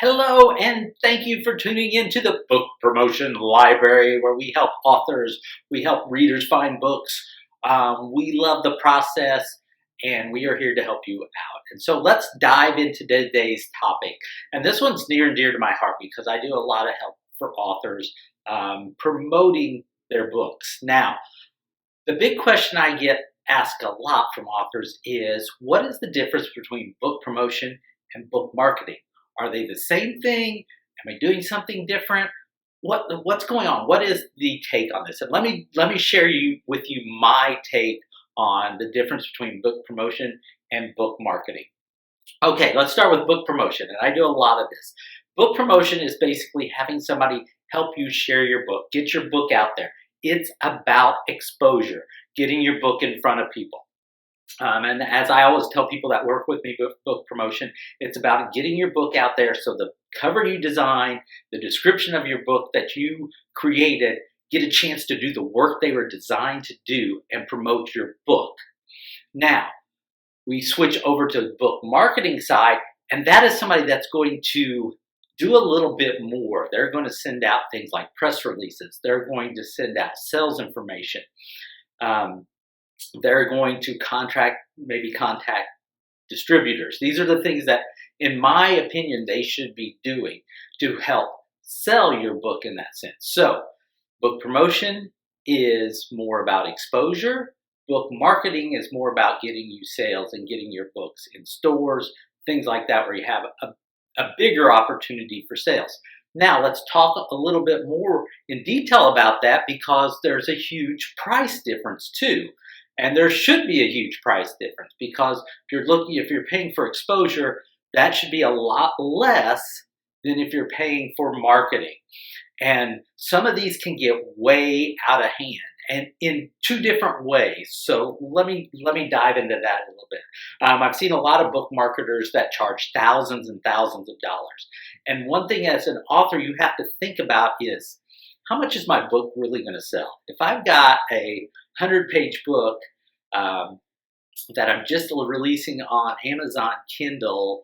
Hello, and thank you for tuning in to the Book Promotion Library, where we help authors, we help readers find books. We love the process, and we are here to help you out. And so let's dive into today's topic. And this one's near and dear to my heart because I do a lot of help for authors promoting their books. Now, the big question I get asked a lot from authors is what is the difference between book promotion and book marketing? Are they the same thing? Am I doing something different? What's going on? What is the take on this? And let me share with you my take on the difference between book promotion and book marketing. Okay, let's start with book promotion, and I do a lot of this. Book promotion is basically having somebody help you share your book, get your book out there. It's about exposure, getting your book in front of people. And as I always tell people that work with me with book promotion, it's about getting your book out there so the cover you design, the description of your book that you created, get a chance to do the work they were designed to do and promote your book. Now, we switch over to the book marketing side, and that is somebody that's going to do a little bit more. They're going to send out things like press releases. They're going to send out sales information. They're going to contact distributors. These are the things that, in my opinion, they should be doing to help sell your book in that sense. So, book promotion is more about exposure. Book marketing is more about getting you sales and getting your books in stores, things like that, where you have a bigger opportunity for sales. Now, let's talk a little bit more in detail about that because there's a huge price difference too. And there should be a huge price difference because if you're paying for exposure, that should be a lot less than if you're paying for marketing. And some of these can get way out of hand and in two different ways. So let me dive into that a little bit. I've seen a lot of book marketers that charge thousands and thousands of dollars. And one thing as an author you have to think about is, how much is my book really going to sell? If I've got a 100-page book that I'm just releasing on Amazon Kindle,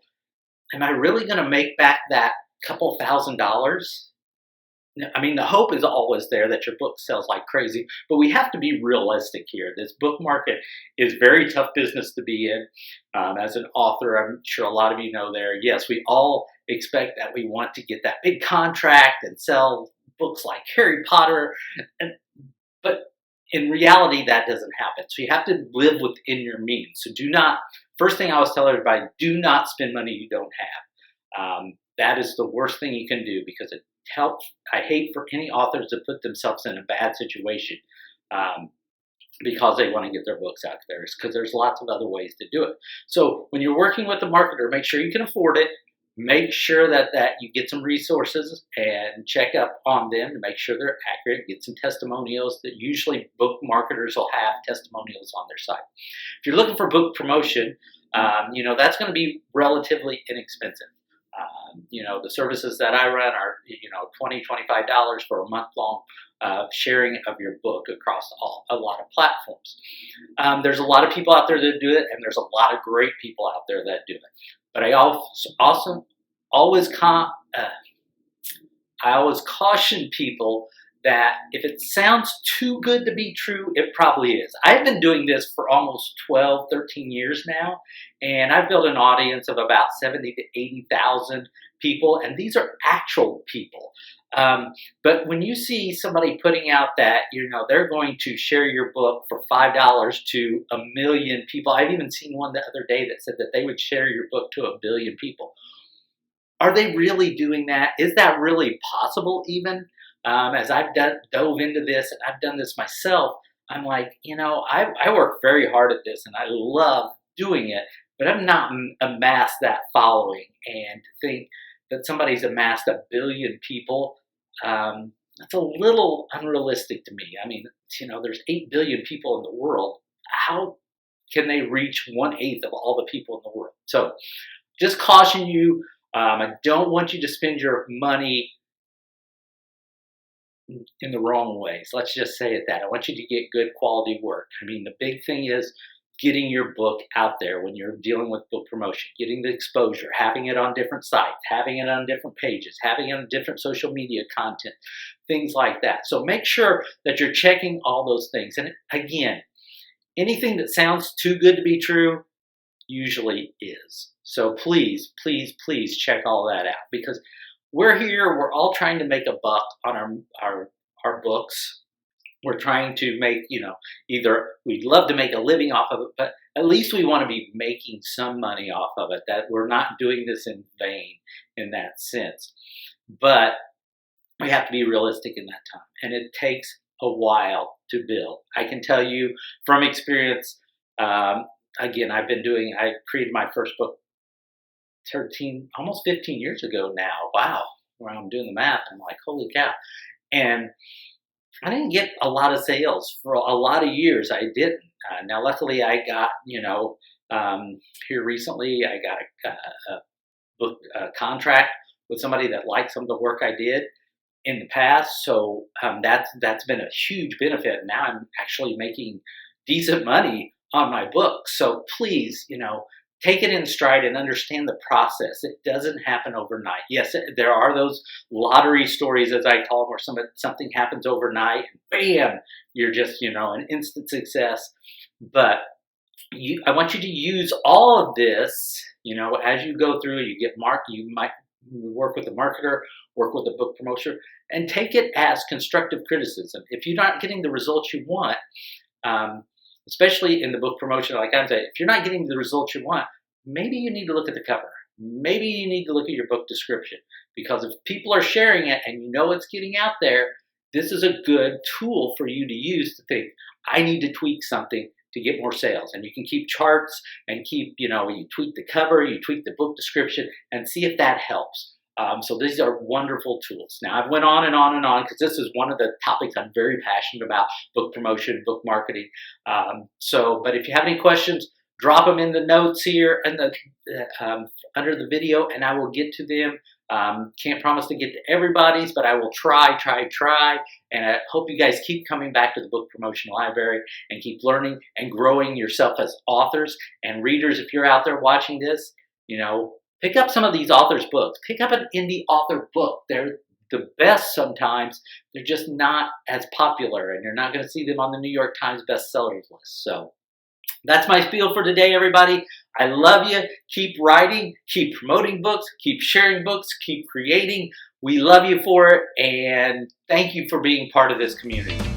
am I really going to make back that couple $1,000s? I mean, the hope is always there that your book sells like crazy, but we have to be realistic here. This book market is very tough business to be in. As an author, I'm sure a lot of you know there, yes, we all expect that we want to get that big contract and sell books like Harry Potter, but in reality, that doesn't happen. So you have to live within your means. So first thing I always tell everybody, do not spend money you don't have. That is the worst thing you can do because it helps. I hate for any authors to put themselves in a bad situation because they want to get their books out there, because there's lots of other ways to do it. So when you're working with a marketer, make sure you can afford it. Make sure that you get some resources and check up on them to make sure they're accurate. Get some testimonials. That usually book marketers will have testimonials on their site. If you're looking for book promotion, that's going to be relatively inexpensive. The services that I run are $20, $25 for a month-long sharing of your book across a lot of platforms. There's a lot of people out there that do it, and there's a lot of great people out there that do it. But I always caution people that if it sounds too good to be true, it probably is. I've been doing this for almost 12, 13 years now, and I've built an audience of about 70 to 80,000 people, and these are actual people. But when you see somebody putting out that, they're going to share your book for $5 to 1 million people. I've even seen one the other day that said that they would share your book to 1 billion people. Are they really doing that? Is that really possible even? As I've dove into this, and I've done this myself, I'm like, I work very hard at this, and I love doing it, but I'm not amassed that following. And to think that somebody's amassed 1 billion people, that's a little unrealistic to me. I mean, there's 8 billion people in the world. How can they reach 1/8 of all the people in the world? So just caution you, I don't want you to spend your money in the wrong ways. Let's just say it that. I want you to get good quality work. I mean, the big thing is getting your book out there when you're dealing with book promotion, getting the exposure, having it on different sites, having it on different pages, having it on different social media content, things like that. So make sure that you're checking all those things. And again, anything that sounds too good to be true usually is. So please, please, please check all that out, because we're here, we're all trying to make a buck on our books. We're trying to make, either we'd love to make a living off of it, but at least we want to be making some money off of it, that we're not doing this in vain in that sense. But we have to be realistic in that time, and it takes a while to build. I can tell you from experience, again, I created my first book almost 15 years ago now. Wow, where I'm doing the math, I'm like, holy cow. And I didn't get a lot of sales for a lot of years. I didn't. Now, luckily, I got, here recently, I got a book contract with somebody that liked some of the work I did in the past. So that's been a huge benefit. Now I'm actually making decent money on my book. So please, take it in stride and understand the process. It doesn't happen overnight. Yes, there are those lottery stories, as I call them, where something happens overnight and bam, you're just, an instant success. But I want you to use all of this, as you go through, you might work with a marketer, work with a book promoter, and take it as constructive criticism. If you're not getting the results you want, especially in the book promotion, like I'm saying, if you're not getting the results you want, maybe you need to look at the cover. Maybe you need to look at your book description, because if people are sharing it and it's getting out there, this is a good tool for you to use to think, I need to tweak something to get more sales. And you can keep charts and keep, you tweak the cover, you tweak the book description, and see if that helps. So these are wonderful tools. Now, I've went on and on and on, because this is one of the topics I'm very passionate about, book promotion, book marketing. But if you have any questions, drop them in the notes here and under the video, and I will get to them. Can't promise to get to everybody's, but I will try. And I hope you guys keep coming back to the Book Promotion Library and keep learning and growing yourself as authors and readers. If you're out there watching this, pick up some of these authors' books. Pick up an indie author book. They're the best sometimes. They're just not as popular, and you're not going to see them on the New York Times bestsellers list. So that's my spiel for today, everybody. I love you. Keep writing, keep promoting books, keep sharing books, keep creating. We love you for it, and thank you for being part of this community.